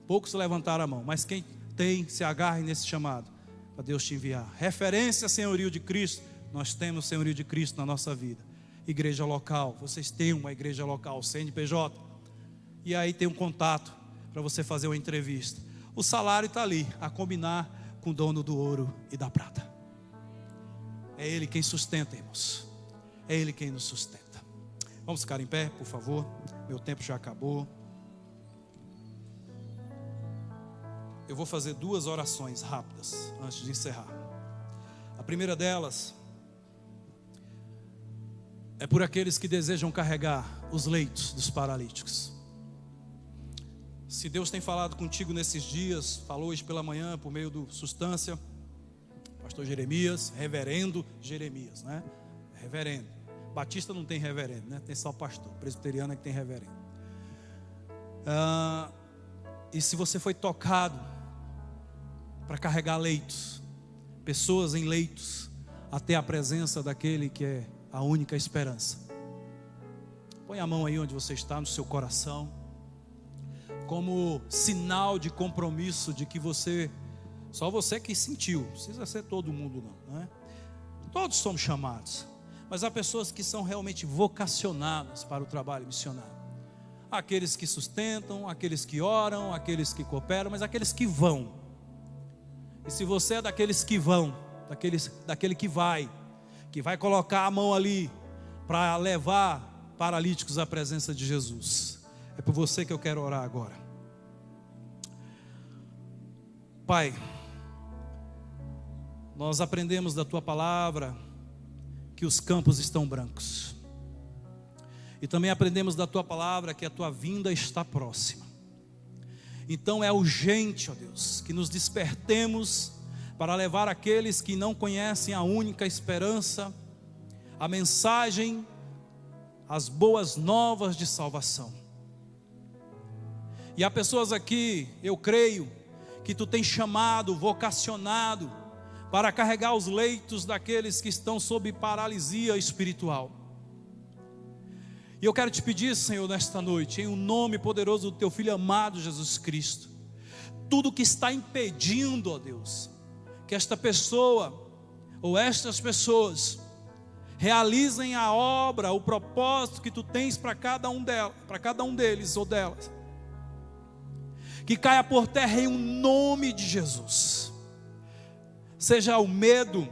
Poucos levantaram a mão, mas quem tem, se agarre nesse chamado, para Deus te enviar. Referência senhorio de Cristo. Nós temos o senhorio de Cristo na nossa vida. Igreja local, vocês têm uma igreja local, CNPJ, e aí tem um contato para você fazer uma entrevista. O salário está ali, a combinar com o dono do ouro e da prata. É Ele quem sustenta, irmãos. É Ele quem nos sustenta. Vamos ficar em pé, por favor. Meu tempo já acabou. Eu vou fazer 2 orações rápidas antes de encerrar. A primeira delas é por aqueles que desejam carregar os leitos dos paralíticos. Se Deus tem falado contigo nesses dias, falou hoje pela manhã por meio do Sustância, pastor Jeremias, reverendo Jeremias, né? Reverendo. Batista não tem reverendo, né? Tem só pastor. Presbiteriano é que tem reverendo. E se você foi tocado para carregar leitos, pessoas em leitos, até a presença daquele que é a única esperança, põe a mão aí onde você está, no seu coração, como sinal de compromisso de que você, só você que sentiu, não precisa ser todo mundo não, né? Todos somos chamados, mas há pessoas que são realmente vocacionadas para o trabalho missionário. Aqueles que sustentam, aqueles que oram, aqueles que cooperam, mas aqueles que vão. E se você é daqueles que vão, daquele que vai colocar a mão ali para levar paralíticos à presença de Jesus, é por você que eu quero orar agora. Pai, nós aprendemos da Tua palavra que os campos estão brancos, e também aprendemos da Tua palavra que a Tua vinda está próxima. Então é urgente, ó Deus, que nos despertemos para levar aqueles que não conhecem a única esperança, a mensagem, as boas novas de salvação. E há pessoas aqui, eu creio, que Tu tens chamado, vocacionado, para carregar os leitos daqueles que estão sob paralisia espiritual. E eu quero te pedir, Senhor, nesta noite, em o nome poderoso do teu Filho amado Jesus Cristo, tudo que está impedindo, ó Deus, que esta pessoa ou estas pessoas realizem a obra, o propósito que tu tens para cada um deles ou delas, que caia por terra em um nome de Jesus. Seja o medo,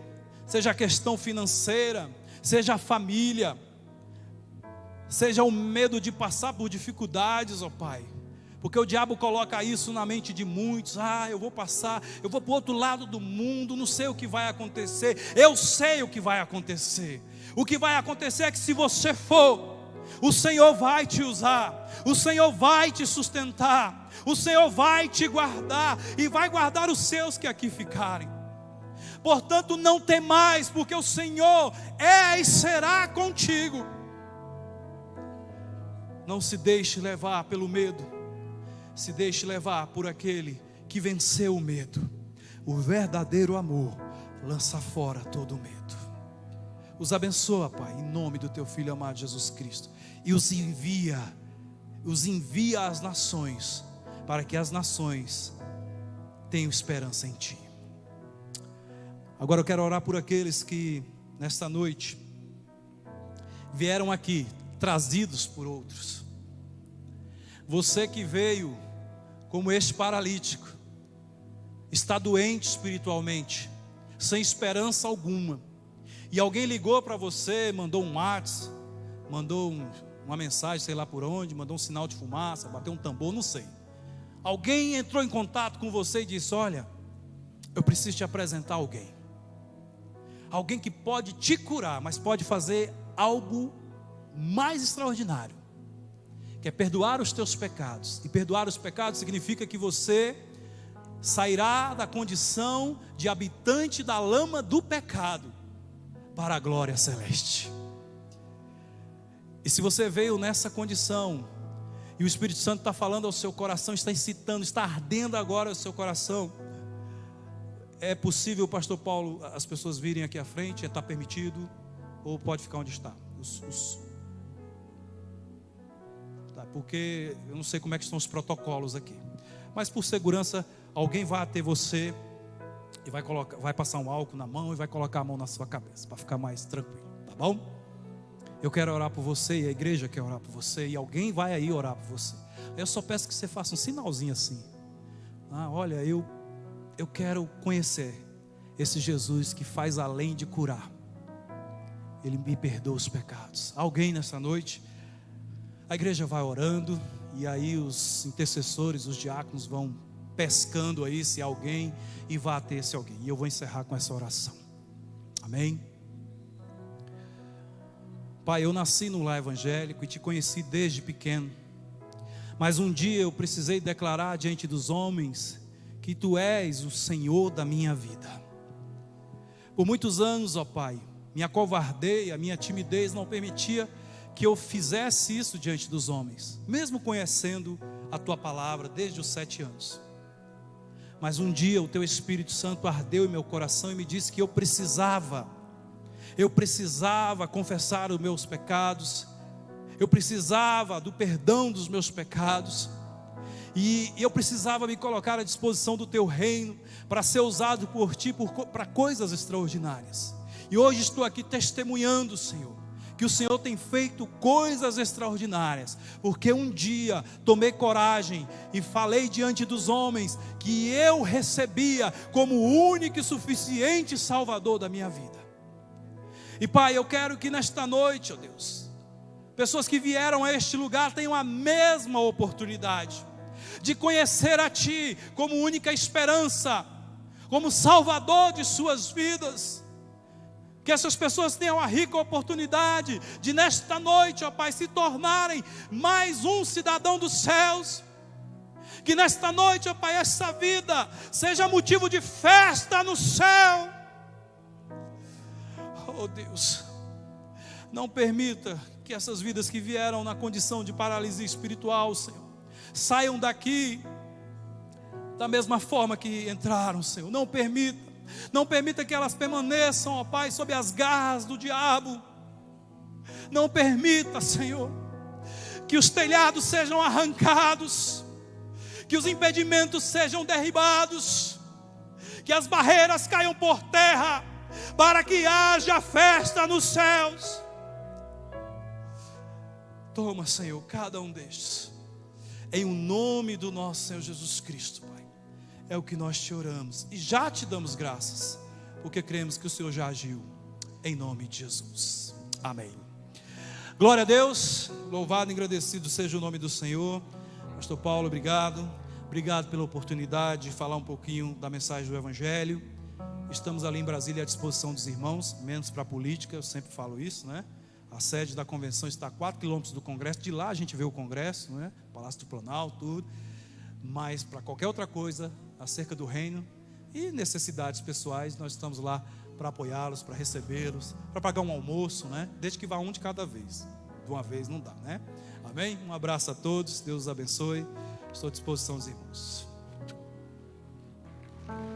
seja a questão financeira, seja a família, seja o medo de passar por dificuldades, ó Pai, porque o diabo coloca isso na mente de muitos. Eu vou passar, eu vou para o outro lado do mundo, não sei o que vai acontecer. Eu sei o que vai acontecer. O que vai acontecer é que se você for, o Senhor vai te usar, o Senhor vai te sustentar, o Senhor vai te guardar e vai guardar os seus que aqui ficarem. Portanto, não temais, porque o Senhor é e será contigo. Não se deixe levar pelo medo, se deixe levar por aquele que venceu o medo. O verdadeiro amor lança fora todo o medo. Os abençoa, Pai, em nome do teu Filho amado Jesus Cristo, e os envia às nações, para que as nações tenham esperança em ti. Agora eu quero orar por aqueles que nesta noite vieram aqui trazidos por outros. Você que veio como este paralítico, está doente espiritualmente, sem esperança alguma, e alguém ligou para você, mandou um WhatsApp, mandou uma mensagem, sei lá por onde, mandou um sinal de fumaça, bateu um tambor, não sei. Alguém entrou em contato com você e disse: olha, eu preciso te apresentar alguém que pode te curar, mas pode fazer algo mais extraordinário, que é perdoar os teus pecados. E perdoar os pecados significa que você sairá da condição de habitante da lama do pecado para a glória celeste. E se você veio nessa condição e o Espírito Santo está falando ao seu coração, está incitando, está ardendo agora o seu coração, é possível, pastor Paulo, as pessoas virem aqui à frente? Está permitido? Ou pode ficar onde está? Porque eu não sei como é que estão os protocolos aqui, mas por segurança, alguém vai até você e vai passar um álcool na mão e vai colocar a mão na sua cabeça, para ficar mais tranquilo, tá bom? Eu quero orar por você, e a igreja quer orar por você, e alguém vai aí orar por você. Eu só peço que você faça um sinalzinho assim: olha, eu quero conhecer esse Jesus que faz além de curar, Ele me perdoa os pecados. Alguém nessa noite? A igreja vai orando, e aí os intercessores, os diáconos vão pescando aí se alguém, e vai até esse alguém. E eu vou encerrar com essa oração. Amém? Pai, eu nasci num lar evangélico e te conheci desde pequeno, mas um dia eu precisei declarar diante dos homens que tu és o Senhor da minha vida. Por muitos anos, ó Pai, minha covardia, minha timidez não permitia que eu fizesse isso diante dos homens, mesmo conhecendo a tua palavra desde os 7 anos. Mas um dia o teu Espírito Santo ardeu em meu coração e me disse que eu precisava confessar os meus pecados, eu precisava do perdão dos meus pecados, e eu precisava me colocar à disposição do teu reino, para ser usado por ti, para coisas extraordinárias. E hoje estou aqui testemunhando, Senhor, que o Senhor tem feito coisas extraordinárias, porque um dia tomei coragem e falei diante dos homens que eu recebia como o único e suficiente Salvador da minha vida. E Pai, eu quero que nesta noite, ó Deus, pessoas que vieram a este lugar tenham a mesma oportunidade de conhecer a Ti como única esperança, como Salvador de suas vidas. Que essas pessoas tenham a rica oportunidade de nesta noite, ó Pai, se tornarem mais um cidadão dos céus. Que nesta noite, ó Pai, essa vida seja motivo de festa no céu. Oh Deus, não permita que essas vidas que vieram na condição de paralisia espiritual, Senhor, saiam daqui da mesma forma que entraram, Senhor. Não permita que elas permaneçam, ó Pai, sob as garras do diabo. Não permita, Senhor. que os telhados sejam arrancados, que os impedimentos sejam derribados, que as barreiras caiam por terra, para que haja festa nos céus. Toma, Senhor, cada um destes, em o nome do nosso Senhor Jesus Cristo, Pai. É o que nós te oramos e já te damos graças, porque cremos que o Senhor já agiu, em nome de Jesus. Amém. Glória a Deus, louvado e agradecido seja o nome do Senhor. Pastor Paulo, obrigado pela oportunidade de falar um pouquinho da mensagem do Evangelho. Estamos ali em Brasília à disposição dos irmãos, menos para a política, eu sempre falo isso, né? A sede da convenção está a 4 quilômetros do Congresso, de lá a gente vê o Congresso, né? Palácio do Planalto, tudo. Mas para qualquer outra coisa acerca do reino e necessidades pessoais, nós estamos lá para apoiá-los, para recebê-los, para pagar um almoço, né? Desde que vá um de cada vez. De uma vez não dá, né? Amém? Um abraço a todos, Deus os abençoe. Estou à disposição dos irmãos.